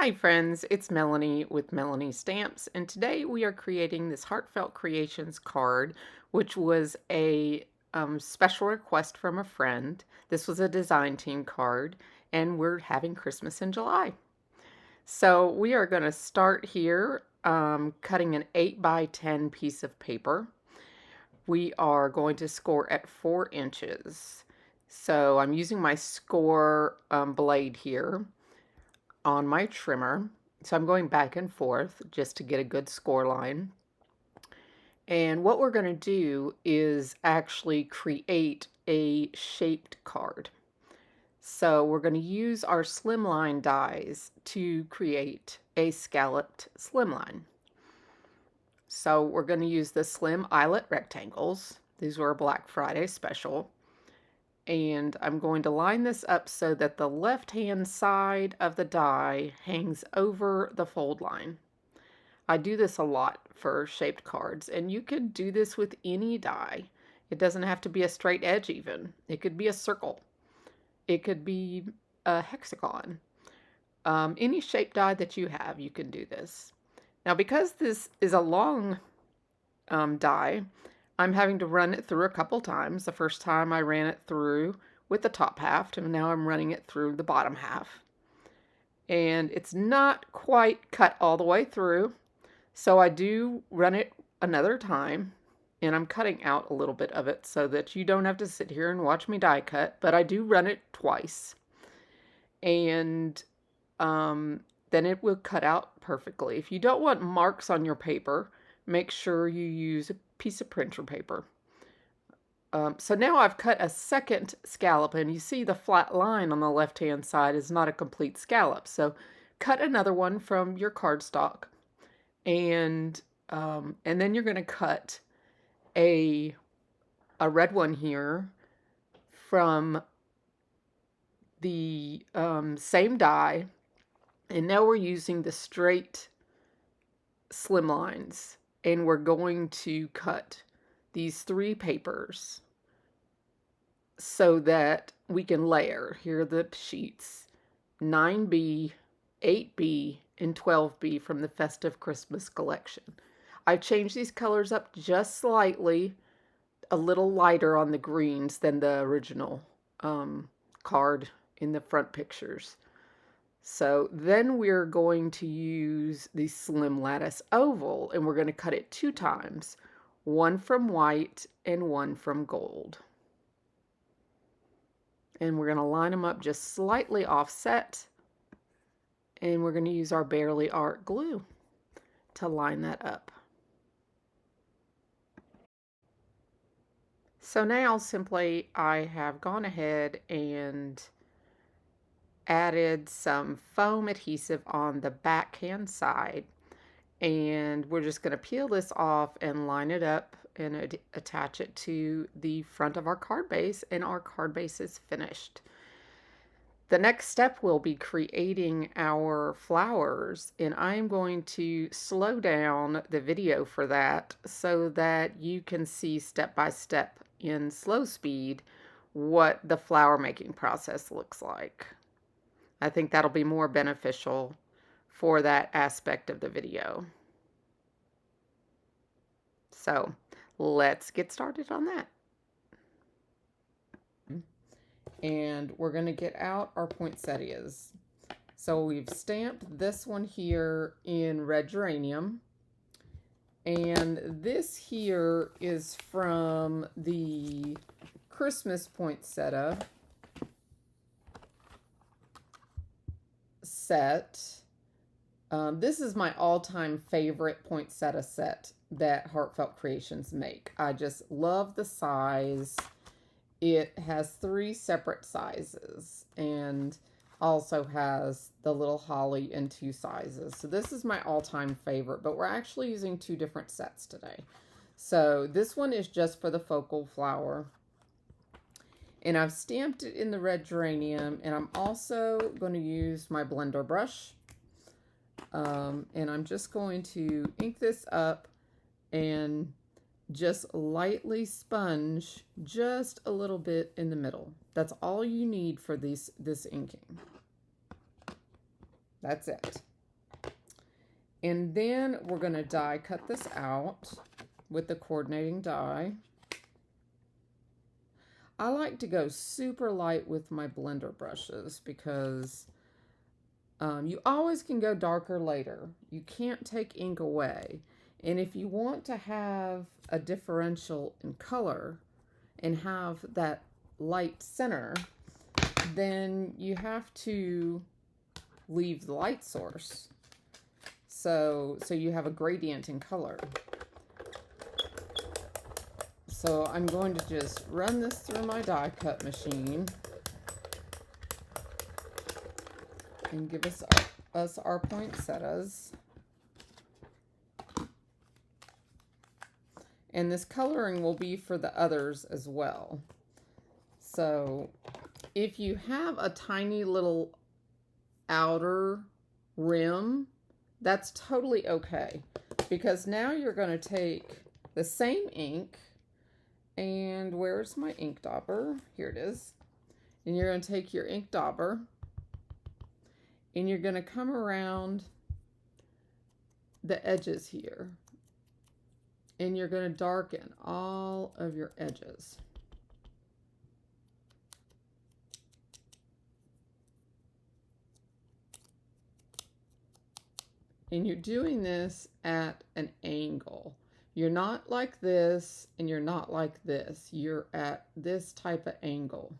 Hi friends, it's Melanie with Melanie Stamps, and today we are creating this Heartfelt Creations card, which was a special request from a friend. This was a design team card, and we're having Christmas in July. So we are going to start here cutting an 8 by 10 piece of paper. We are going to score at 4 inches. So I'm using my score blade here on my trimmer. So I'm going back and forth just to get a good score line. And what we're going to do is actually create a shaped card. So we're going to use our slimline dies to create a scalloped slimline. So we're going to use the slim eyelet rectangles. These were a Black Friday special. And I'm going to line this up so that the left-hand side of the die hangs over the fold line. I do this a lot for shaped cards, and you could do this with any die. It doesn't have to be a straight edge even. It could be a circle. It could be a hexagon. Any shape die that you have, you can do this. Now, because this is a long die, I'm having to run it through a couple times. The first time I ran it through with the top half, and now I'm running it through the bottom half. And it's not quite cut all the way through, so I do run it another time, and I'm cutting out a little bit of it so that you don't have to sit here and watch me die cut, but I do run it twice. And then it will cut out perfectly. If you don't want marks on your paper, make sure you use a piece of printer paper. So now I've cut a second scallop, and you see the flat line on the left-hand side is not a complete scallop. So cut another one from your cardstock, and then you're going to cut a red one here from the same die, and now we're using the straight slim lines, and we're going to cut these 3 papers so that we can layer. Here are the sheets: 9B, 8B, and 12B from the Festive Christmas collection. I've changed these colors up just slightly, a little lighter on the greens than the original card in the front pictures. So then we're going to use the slim lattice oval, and we're going to cut it 2 times, one from white and one from gold. And we're going to line them up just slightly offset, and we're going to use our Barely Art glue to line that up. So now simply I have gone ahead and added some foam adhesive on the backhand side, and we're just going to peel this off and line it up and attach it to the front of our card base, and our card base is finished. The next step will be creating our flowers, and I'm going to slow down the video for that so that you can see step by step in slow speed what the flower making process looks like. I think that'll be more beneficial for that aspect of the video. So let's get started on that. And we're going to get out our poinsettias. So we've stamped this one here in red geranium. And this here is from the Christmas poinsettia set. This is my all-time favorite poinsettia set that Heartfelt Creations make. I just love the size. It has 3 separate sizes and also has the little holly in 2 sizes. So this is my all-time favorite, but we're actually using 2 different sets today. So this one is just for the focal flower. And I've stamped it in the red geranium, and I'm also going to use my blender brush. And I'm just going to ink this up and just lightly sponge just a little bit in the middle. That's all you need for this inking. That's it. And then we're going to die cut this out with the coordinating die. I like to go super light with my blender brushes because you always can go darker later. You can't take ink away. And if you want to have a differential in color and have that light center, then you have to leave the light source. So you have a gradient in color. So I'm going to just run this through my die cut machine and give us our poinsettias. And this coloring will be for the others as well. So if you have a tiny little outer rim, that's totally okay, because now you're going to take the same ink, and where's my ink dauber? Here it is. And you're going to take your ink dauber and you're going to come around the edges here, and you're going to darken all of your edges. And you're doing this at an angle. You're not like this, and you're not like this. You're at this type of angle.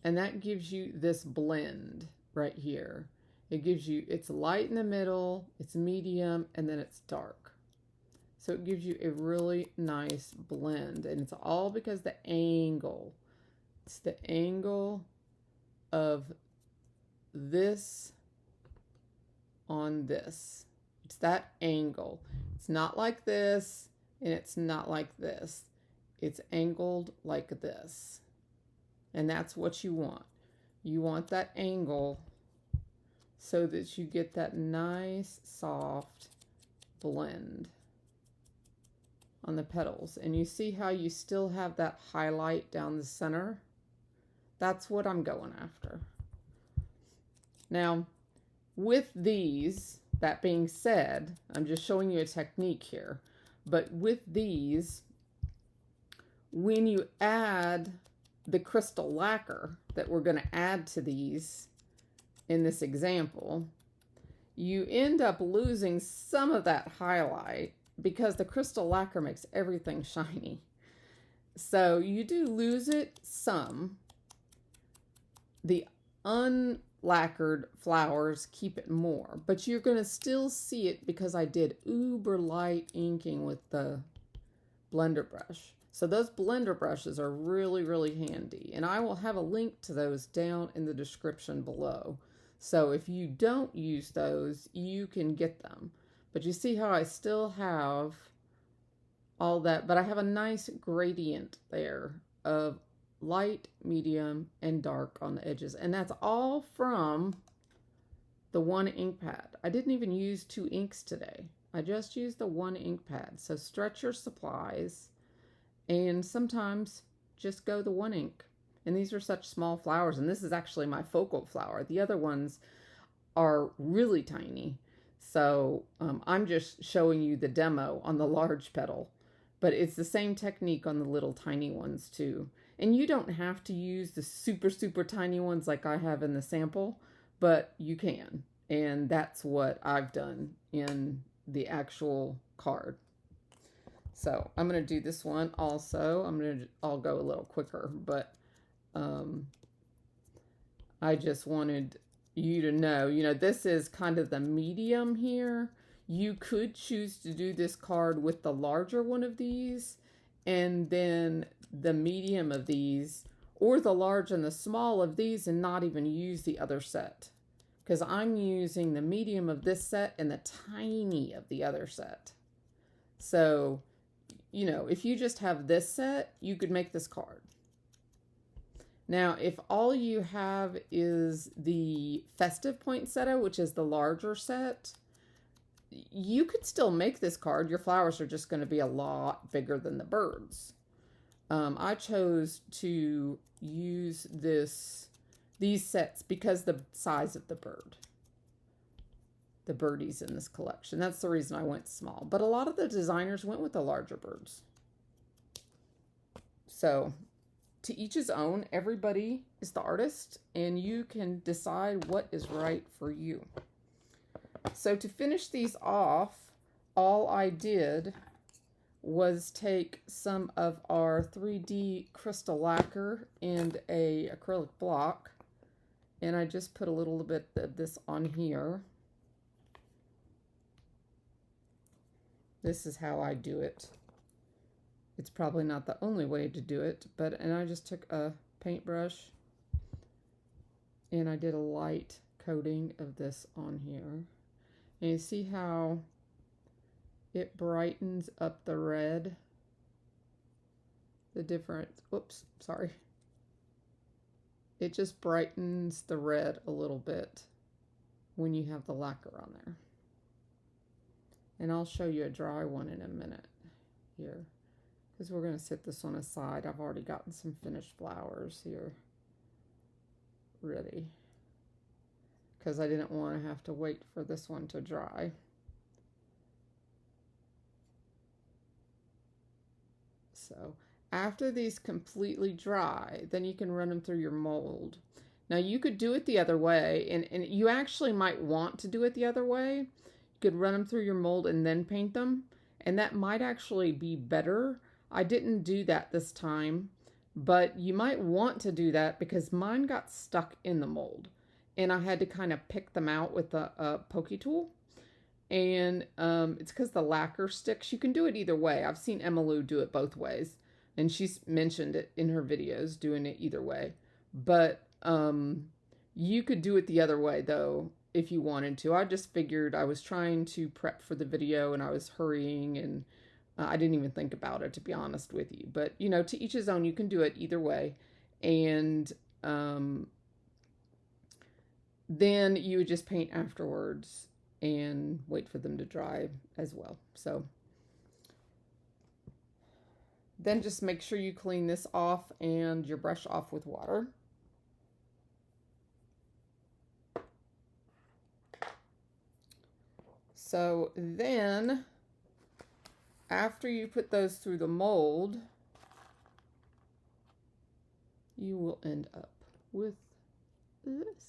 And that gives you this blend right here. It gives you, it's light in the middle, it's medium, and then it's dark. So it gives you a really nice blend. And it's all because the angle. It's the angle of this on this. It's that angle. It's not like this, and it's not like this. It's angled like this. And that's what you want. You want that angle so that you get that nice soft blend on the petals. And you see how you still have that highlight down the center? That's what I'm going after. Now, with these, that being said, I'm just showing you a technique here, but with these, when you add the crystal lacquer that we're going to add to these in this example, you end up losing some of that highlight because the crystal lacquer makes everything shiny. So you do lose it some. The unlacquered flowers keep it more, but you're going to still see it because I did uber light inking with the blender brush. So those blender brushes are really, really handy, and I will have a link to those down in the description below. So if you don't use those, you can get them. But you see how I still have all that, but I have a nice gradient there of light, medium, and dark on the edges. And that's all from the one ink pad. I didn't even use 2 inks today. I just used the 1 ink pad. So stretch your supplies, and sometimes just go the 1 ink. And these are such small flowers, and this is actually my focal flower. The other ones are really tiny. So I'm just showing you the demo on the large petal, but it's the same technique on the little tiny ones too. And you don't have to use the super, super tiny ones like I have in the sample, but you can. And that's what I've done in the actual card. So I'm going to do this one also. I'll go a little quicker, but I just wanted you to know, this is kind of the medium here. You could choose to do this card with the larger one of these, and then the medium of these, or the large and the small of these, and not even use the other set. Because I'm using the medium of this set and the tiny of the other set. So, if you just have this set, you could make this card. Now, if all you have is the festive poinsettia, which is the larger set, you could still make this card. Your flowers are just going to be a lot bigger than the birds. I chose to use these sets because the size of the bird. the birdies in this collection. That's the reason I went small. But a lot of the designers went with the larger birds. So to each his own. Everybody is the artist, and you can decide what is right for you. So to finish these off, all I did was take some of our 3D crystal lacquer and a acrylic block, and I just put a little bit of this on here. This is how I do it. It's probably not the only way to do it, and I just took a paintbrush and I did a light coating of this on here. And you see how it brightens up the red, the different, oops, sorry. It just brightens the red a little bit when you have the lacquer on there. And I'll show you a dry one in a minute here, because we're going to set this one aside. I've already gotten some finished flowers here ready, because I didn't want to have to wait for this one to dry. So after these completely dry, then you can run them through your mold. Now you could do it the other way, and you actually might want to do it the other way. You could run them through your mold and then paint them, and that might actually be better. I didn't do that this time, but you might want to do that because mine got stuck in the mold, and I had to kind of pick them out with a pokey tool. And it's because the lacquer sticks. You can do it either way. I've seen Emma Lou do it both ways, and she's mentioned it in her videos, doing it either way. But you could do it the other way, though, if you wanted to. I just figured I was trying to prep for the video, and I was hurrying, and I didn't even think about it, to be honest with you. But, you know, to each his own. You can do it either way. And then you would just paint afterwards and wait for them to dry as well. So then just make sure you clean this off and your brush off with water. So then after you put those through the mold, you will end up with this.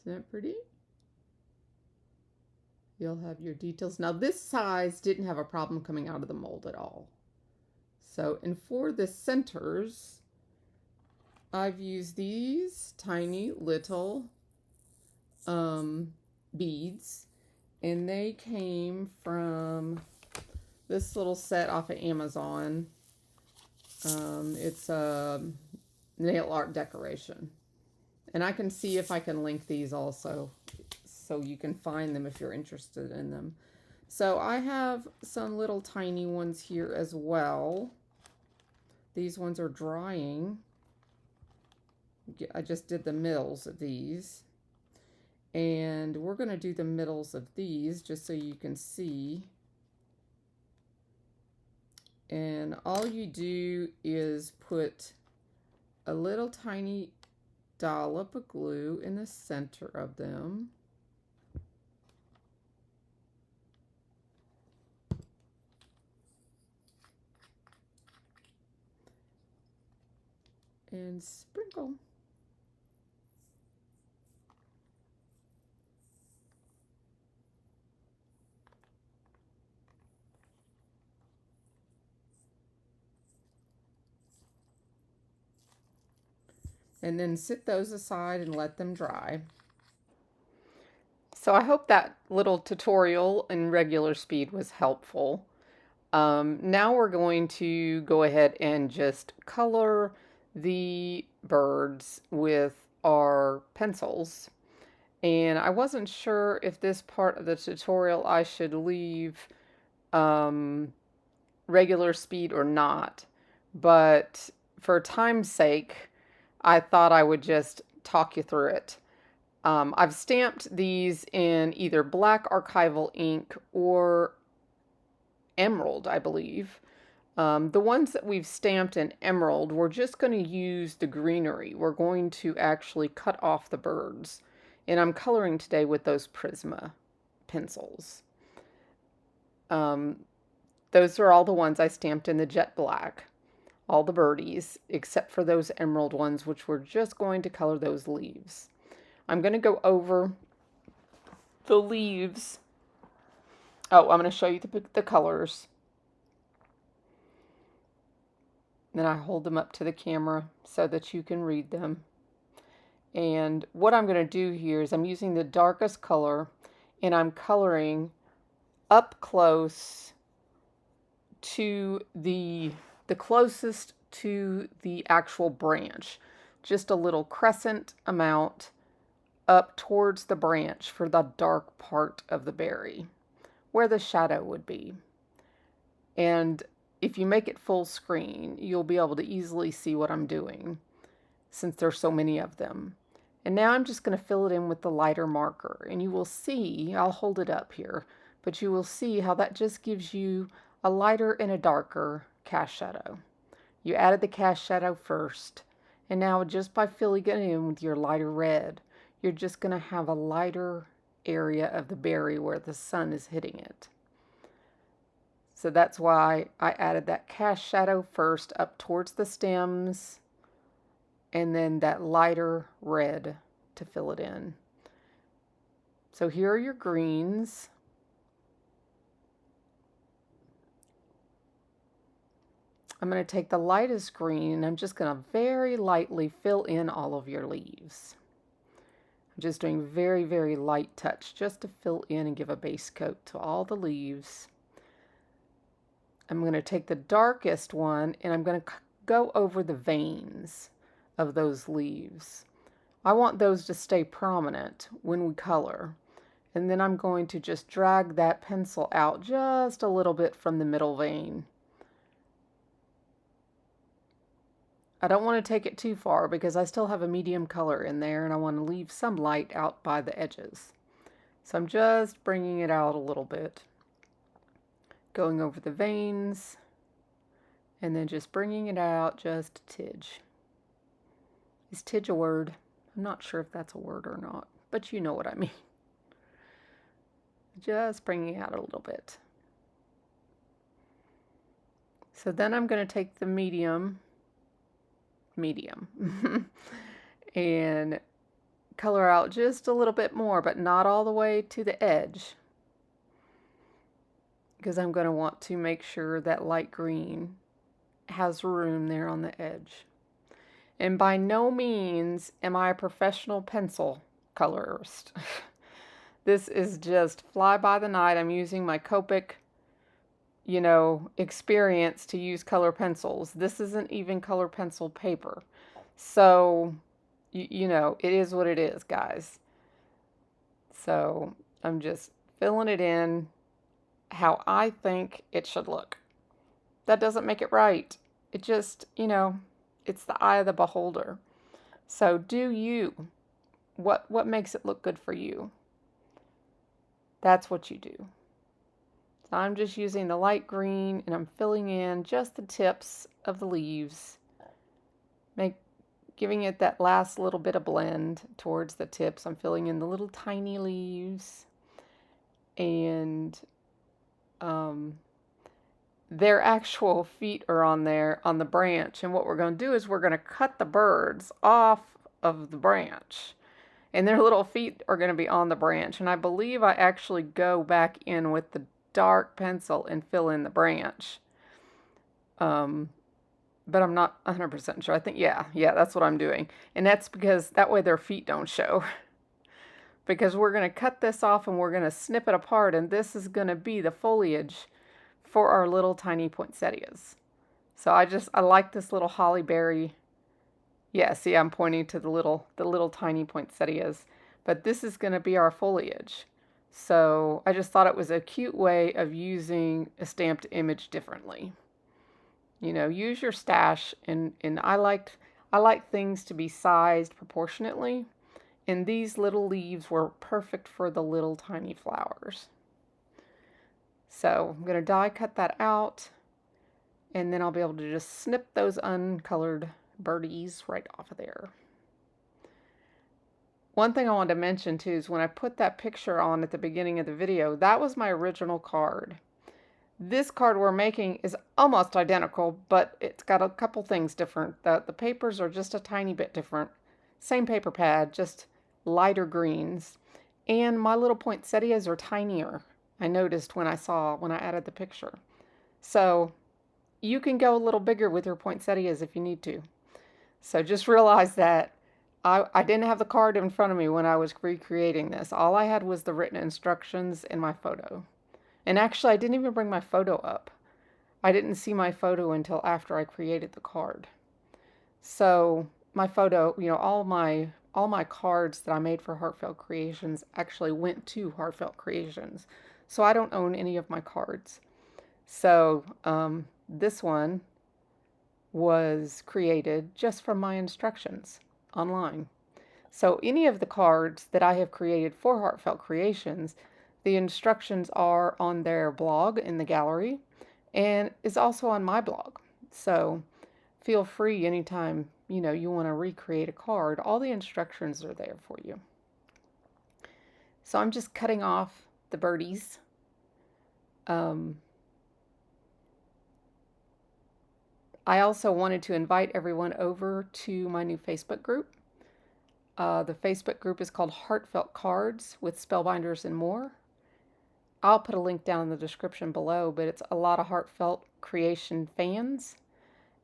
Isn't that pretty? You'll have your details. Now this size didn't have a problem coming out of the mold at all. So, and for the centers, I've used these tiny little beads, and they came from this little set off of Amazon. It's a nail art decoration. And I can see if I can link these also, so you can find them if you're interested in them. So I have some little tiny ones here as well. These ones are drying. I just did the middles of these. And we're going to do the middles of these just so you can see. And all you do is put a little tiny dollop of glue in the center of them. And sprinkle. And then sit those aside and let them dry. So I hope that little tutorial in regular speed was helpful. Now we're going to go ahead and just color the birds with our pencils. And I wasn't sure if this part of the tutorial I should leave regular speed or not. But for time's sake, I thought I would just talk you through it. I've stamped these in either black archival ink or emerald, I believe. The ones that we've stamped in emerald, we're just going to use the greenery. We're going to actually cut off the birds. And I'm coloring today with those Prisma pencils. Those are all the ones I stamped in the jet black. All the birdies, except for those emerald ones, which we're just going to color those leaves. I'm going to go over the leaves. Oh, I'm going to show you the colors. Then I hold them up to the camera so that you can read them. And what I'm going to do here is I'm using the darkest color and I'm coloring up close to the closest to the actual branch. Just a little crescent amount up towards the branch for the dark part of the berry, where the shadow would be. And if you make it full screen, you'll be able to easily see what I'm doing, since there's so many of them. And now I'm just going to fill it in with the lighter marker. And you will see, I'll hold it up here, but you will see how that just gives you a lighter and a darker cast shadow. You added the cast shadow first, and now just by filling it in with your lighter red, you're just going to have a lighter area of the berry where the sun is hitting it. So that's why I added that cast shadow first up towards the stems, and then that lighter red to fill it in. So here are your greens. I'm going to take the lightest green and I'm just going to very lightly fill in all of your leaves. I'm just doing very, very light touch just to fill in and give a base coat to all the leaves. I'm going to take the darkest one and I'm going to go over the veins of those leaves. I want those to stay prominent when we color. And then I'm going to just drag that pencil out just a little bit from the middle vein. I don't want to take it too far because I still have a medium color in there and I want to leave some light out by the edges. So I'm just bringing it out a little bit. Going over the veins and then just bringing it out just a tidge. Is tidge a word? I'm not sure if that's a word or not, but you know what I mean. Just bringing out a little bit. So then I'm going to take the medium and color out just a little bit more, but not all the way to the edge, because I'm going to want to make sure that light green has room there on the edge. And by no means am I a professional pencil colorist. This is just fly by the night. I'm using my Copic, experience to use color pencils. This isn't even color pencil paper. So, it is what it is, guys. So I'm just filling it in how I think it should look. That doesn't make it right. It just, it's the eye of the beholder. So do you. What makes it look good for you? That's what you do. So I'm just using the light green and I'm filling in just the tips of the leaves. Giving it that last little bit of blend towards the tips. I'm filling in the little tiny leaves. And their actual feet are on there on the branch. And what we're going to do is we're going to cut the birds off of the branch. And their little feet are going to be on the branch. And I believe I actually go back in with the dark pencil and fill in the branch. But I'm not 100% sure. I think, yeah, that's what I'm doing. And that's because that way their feet don't show. Because we're going to cut this off and we're going to snip it apart. And this is going to be the foliage for our little tiny poinsettias. So I like this little holly berry. Yeah, see, I'm pointing to the little tiny poinsettias. But this is going to be our foliage. So I just thought it was a cute way of using a stamped image differently. Use your stash, and I like things to be sized proportionately. And these little leaves were perfect for the little tiny flowers. So I'm going to die cut that out. And then I'll be able to just snip those uncolored birdies right off of there. One thing I wanted to mention too is when I put that picture on at the beginning of the video, that was my original card. This card we're making is almost identical, but it's got a couple things different. The papers are just a tiny bit different. Same paper pad, just lighter greens. And my little poinsettias are tinier, I noticed when I added the picture. So you can go a little bigger with your poinsettias if you need to. So just realize that I didn't have the card in front of me when I was recreating this. All I had was the written instructions and my photo. And actually, I didn't even bring my photo up. I didn't see my photo until after I created the card. So my photo, all my cards that I made for Heartfelt Creations actually went to Heartfelt Creations. So I don't own any of my cards. So this one was created just from my instructions online. So any of the cards that I have created for Heartfelt Creations, the instructions are on their blog in the gallery and is also on my blog. So feel free anytime you want to recreate a card, all the instructions are there for you. So I'm just cutting off the birdies. I also wanted to invite everyone over to my new Facebook group. The Facebook group is called Heartfelt Cards with Spellbinders and More. I'll put a link down in the description below, but it's a lot of Heartfelt creation fans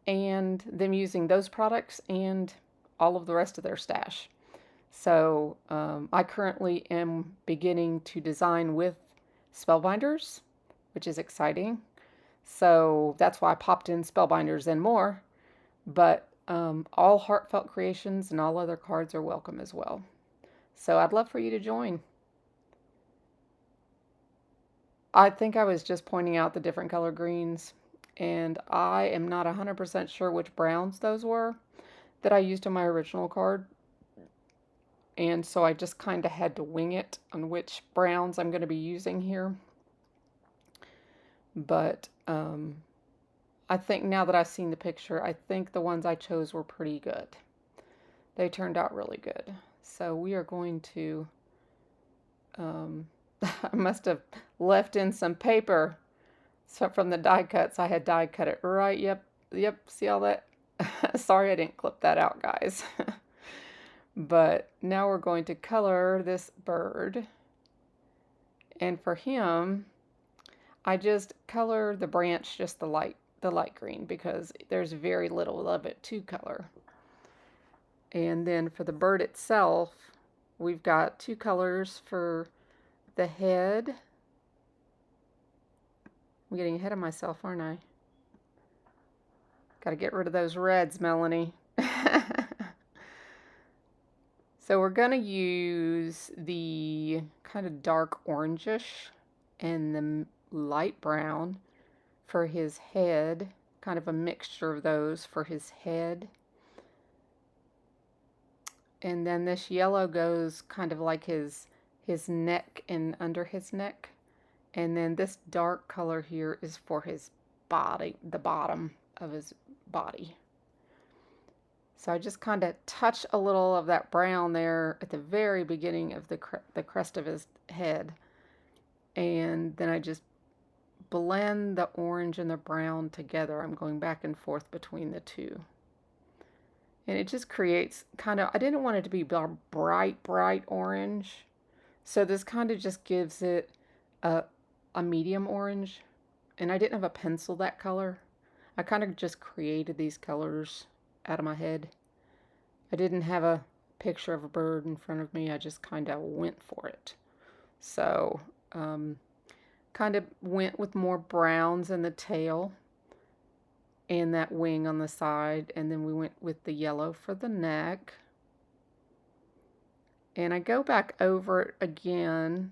and them using those products and all of the rest of their stash. So I currently am beginning to design with Spellbinders, which is exciting. So that's why I popped in Spellbinders and More, but all Heartfelt creations and all other cards are welcome as well. So I'd love for you to join. I think I was just pointing out the different color greens, and I am not 100% sure which browns those were that I used on my original card. And so I just kind of had to wing it on which browns I'm going to be using here. But I think now that I've seen the picture, I think the ones I chose were pretty good. They turned out really good. So we are going to, I must have left in some paper from the die cuts. I had die cut it right. Yep, see all that? Sorry I didn't clip that out, guys. But now we're going to color this bird. And for him, I just color the branch just the light green because there's very little of it to color. And then for the bird itself, we've got two colors for the head. I'm getting ahead of myself, aren't I? Got to get rid of those reds, Melanie. So we're going to use the kind of dark orangish and the light brown for his head, kind of a mixture of those for his head. And then this yellow goes kind of like his neck and under his neck. And then this dark color here is for his body, the bottom of his body. So I just kind of touch a little of that brown there at the very beginning of the crest of his head. And then I just blend the orange and the brown together. I'm going back and forth between the two. And it just creates kind of, I didn't want it to be bright orange. So this kind of just gives it a medium orange. And I didn't have a pencil that color. I kind of just created these colors out of my head. I didn't have a picture of a bird in front of me. I just kind of went for it. So, kind of went with more browns in the tail and that wing on the side. And then we went with the yellow for the neck. And I go back over it again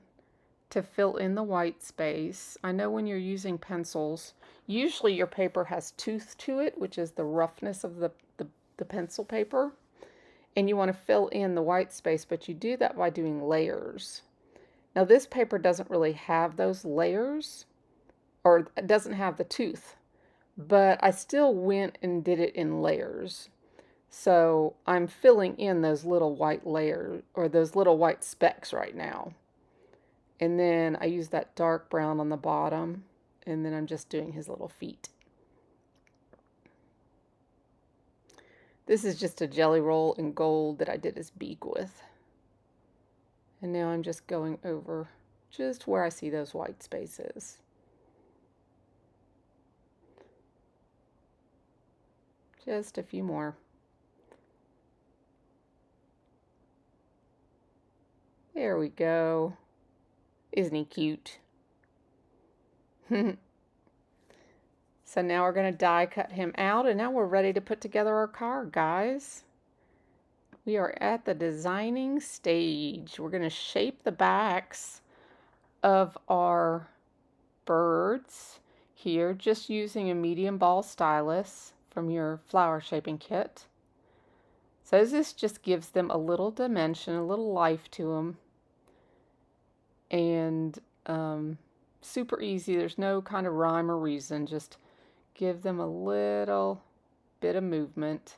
to fill in the white space. I know when you're using pencils, usually your paper has tooth to it, which is the roughness of the pencil paper. And you want to fill in the white space, but you do that by doing layers. Now this paper doesn't really have those layers, or it doesn't have the tooth, but I still went and did it in layers. So I'm filling in those little white layers, or those little white specks right now. And then I use that dark brown on the bottom, and then I'm just doing his little feet. This is just a jelly roll in gold that I did his beak with. And now I'm just going over just where I see those white spaces. Just a few more. There we go. Isn't he cute? So now we're going to die cut him out, and now we're ready to put together our card, guys. We are at the designing stage. We're going to shape the backs of our birds here, just using a medium ball stylus from your flower shaping kit. So this just gives them a little dimension, a little life to them. And super easy. There's no kind of rhyme or reason. Just give them a little bit of movement.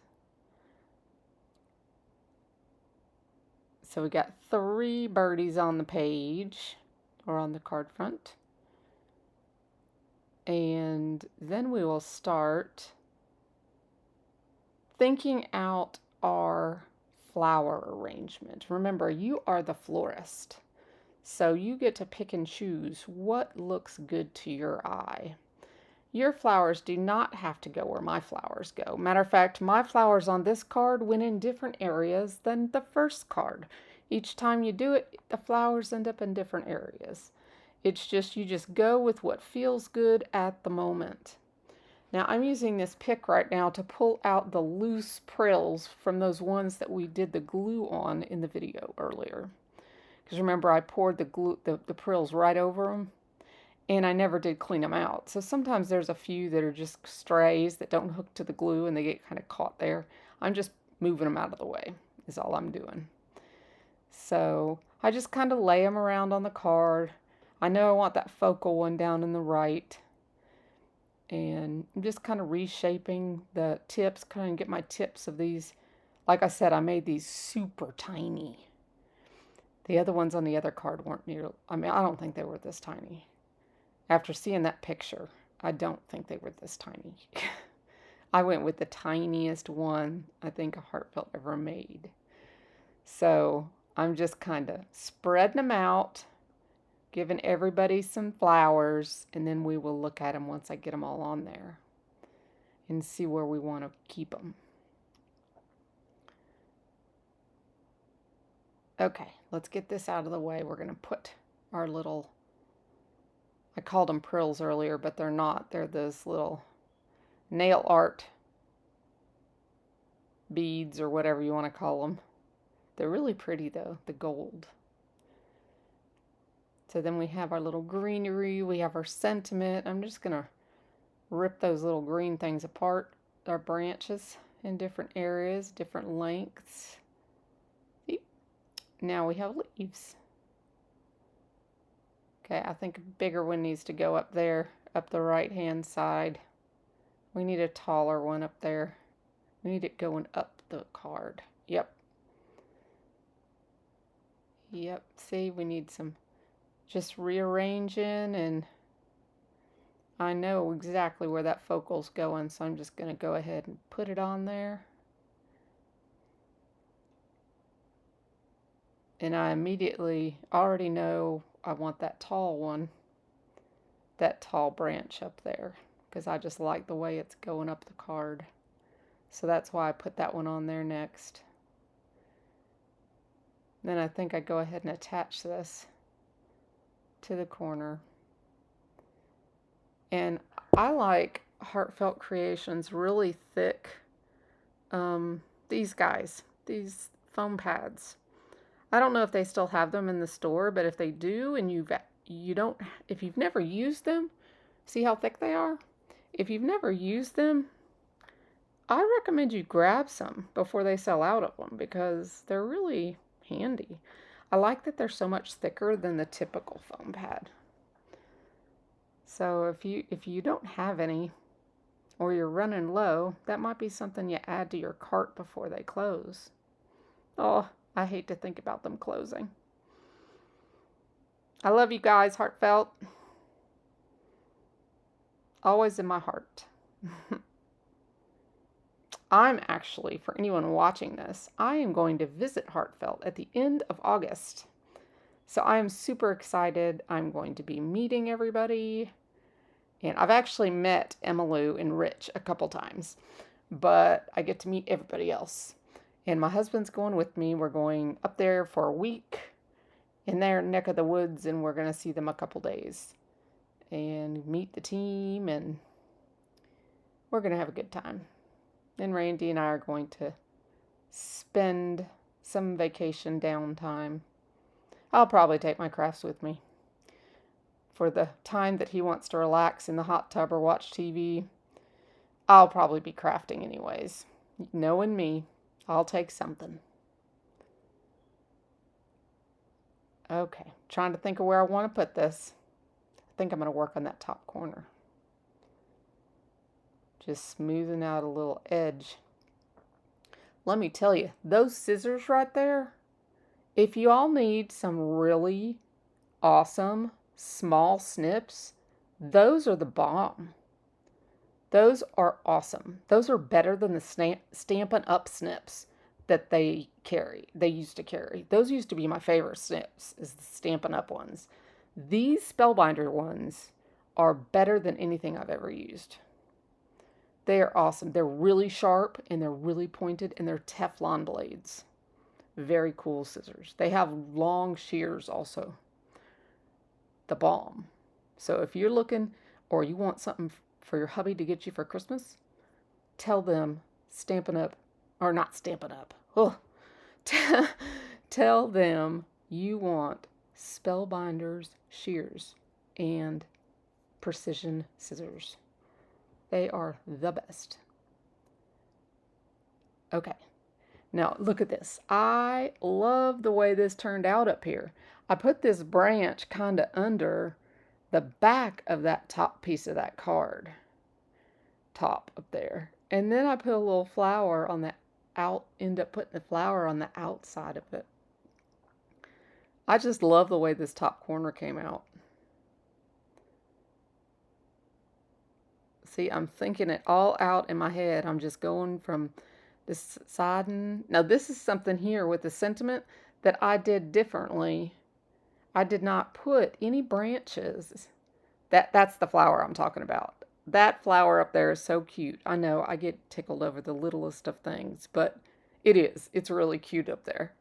So we got 3 birdies on the page, or on the card front. And then we will start thinking out our flower arrangement. Remember, you are the florist, so you get to pick and choose what looks good to your eye. Your flowers do not have to go where my flowers go. Matter of fact, my flowers on this card went in different areas than the first card. Each time you do it, the flowers end up in different areas. It's just, you just go with what feels good at the moment. Now I'm using this pick right now to pull out the loose prills from those ones that we did the glue on in the video earlier. Because remember, I poured the glue, the prills right over them, and I never did clean them out. So sometimes there's a few that are just strays that don't hook to the glue and they get kind of caught there. I'm just moving them out of the way is all I'm doing. So I just kind of lay them around on the card. I know I want that focal one down in the right. And I'm just kind of reshaping the tips, kind of get my tips of these. Like I said, I made these super tiny. The other ones on the other card weren't near, I mean, I don't think they were this tiny. After seeing that picture, I don't think they were this tiny. I went with the tiniest one I think a Heartfelt ever made. So I'm just kind of spreading them out, giving everybody some flowers, and then we will look at them once I get them all on there and see where we want to keep them. Okay, let's get this out of the way. We're going to put our little, I called them prills earlier, but they're not. They're those little nail art beads or whatever you want to call them. They're really pretty though, the gold. So then we have our little greenery, we have our sentiment. I'm just going to rip those little green things apart, our branches in different areas, different lengths. See? Now we have leaves. Okay, I think a bigger one needs to go up there, up the right hand side. We need a taller one up there. We need it going up the card. Yep. Yep, see, we need some just rearranging, and I know exactly where that focal's going, so I'm just going to go ahead and put it on there. And I immediately already know I want that tall one, that tall branch up there, because I just like the way it's going up the card. So that's why I put that one on there next. Then I think I go ahead and attach this to the corner. And I like Heartfelt Creations really thick. These guys, these foam pads. I don't know if they still have them in the store, but if they do, and if you've never used them, see how thick they are? If you've never used them, I recommend you grab some before they sell out of them, because they're really handy. I like that they're so much thicker than the typical foam pad. So if you don't have any, or you're running low, that might be something you add to your cart before they close. Oh, I hate to think about them closing. I love you guys, Heartfelt. Always in my heart. I'm actually, for anyone watching this, I am going to visit Heartfelt at the end of August. So I am super excited. I'm going to be meeting everybody. And I've actually met Emmylou and Rich a couple times, but I get to meet everybody else. And my husband's going with me. We're going up there for a week in their neck of the woods, and we're going to see them a couple days and meet the team, and we're going to have a good time. And Randy and I are going to spend some vacation downtime. I'll probably take my crafts with me. For the time that he wants to relax in the hot tub or watch TV, I'll probably be crafting anyways. Knowing me, I'll take something. Okay, trying to think of where I want to put this. I think I'm going to work on that top corner. Just smoothing out a little edge. Let me tell you, those scissors right there, if you all need some really awesome small snips, those are the bomb. Those are awesome. Those are better than the Stampin' Up snips that they used to carry. Those used to be my favorite snips, is the Stampin' Up ones. These Spellbinder ones are better than anything I've ever used. They are awesome. They're really sharp and they're really pointed and they're Teflon blades. Very cool scissors. They have long shears also. The bomb. So if you're looking or you want something for your hubby to get you for Christmas, tell them Stampin' Up, or not Stampin' Up. Oh. Tell them you want Spellbinder's shears and precision scissors. They are the best. Okay. Now, look at this. I love the way this turned out up here. I put this branch kind of under the back of that top piece of that card. Top up there. And then I put a little flower on the end up putting the flower on the outside of it. I just love the way this top corner came out. See, I'm thinking it all out in my head. I'm just going from this side. Now, this is something here with the sentiment that I did differently. I did not put any branches. That's the flower I'm talking about. That flower up there is so cute. I know I get tickled over the littlest of things, but it is. It's really cute up there.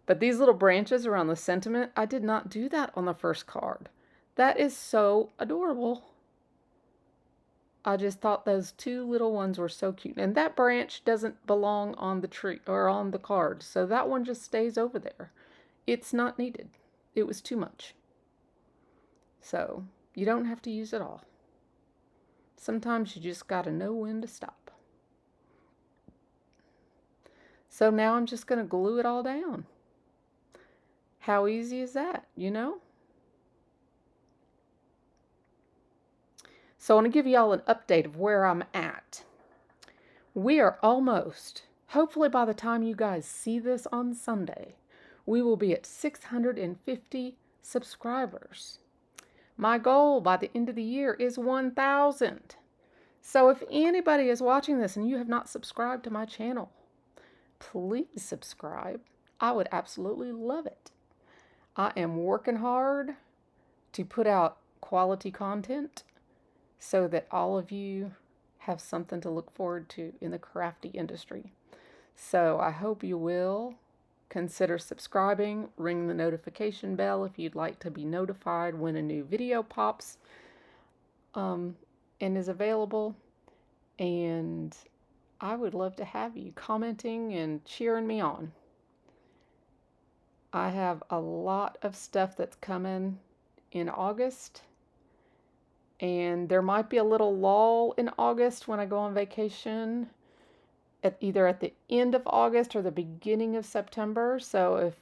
But these little branches around the sentiment, I did not do that on the first card. That is so adorable. I just thought those two little ones were so cute. And that branch doesn't belong on the tree or on the card. So that one just stays over there. It's not needed. It was too much. So you don't have to use it all. Sometimes you just got to know when to stop. So now I'm just going to glue it all down. How easy is that, you know? So I want to give you all an update of where I'm at. We are almost, hopefully by the time you guys see this on Sunday, we will be at 650 subscribers. My goal by the end of the year is 1,000. So if anybody is watching this and you have not subscribed to my channel, please subscribe. I would absolutely love it. I am working hard to put out quality content so that all of you have something to look forward to in the crafty industry. So I hope you will consider subscribing, ring the notification bell if you'd like to be notified when a new video pops and is available. And I would love to have you commenting and cheering me on. I have a lot of stuff that's coming in August. And there might be a little lull in August when I go on vacation, either at the end of August or the beginning of September. So if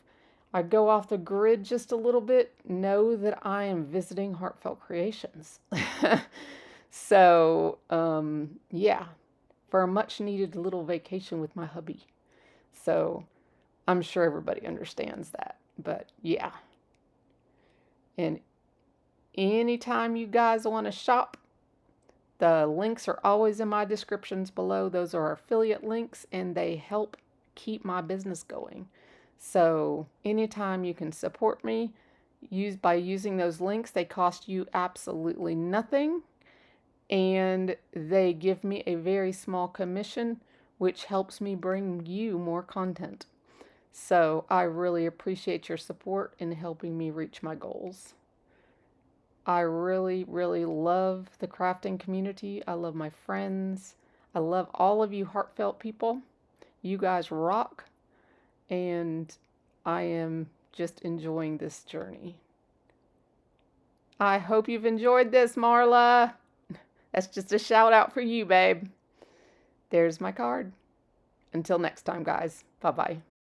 I go off the grid just a little bit, know that I am visiting Heartfelt Creations. So, yeah, for a much needed little vacation with my hubby. So, I'm sure everybody understands that. But yeah, and anytime you guys want to shop, the links are always in my descriptions below. Those are affiliate links and they help keep my business going. So, anytime you can support me, use by using those links, they cost you absolutely nothing and they give me a very small commission, which helps me bring you more content. So I really appreciate your support in helping me reach my goals. I really, really love the crafting community. I love my friends. I love all of you heartfelt people. You guys rock, and I am just enjoying this journey. I hope you've enjoyed this, Marla. That's just a shout out for you, babe. There's my card. Until next time, guys. Bye bye.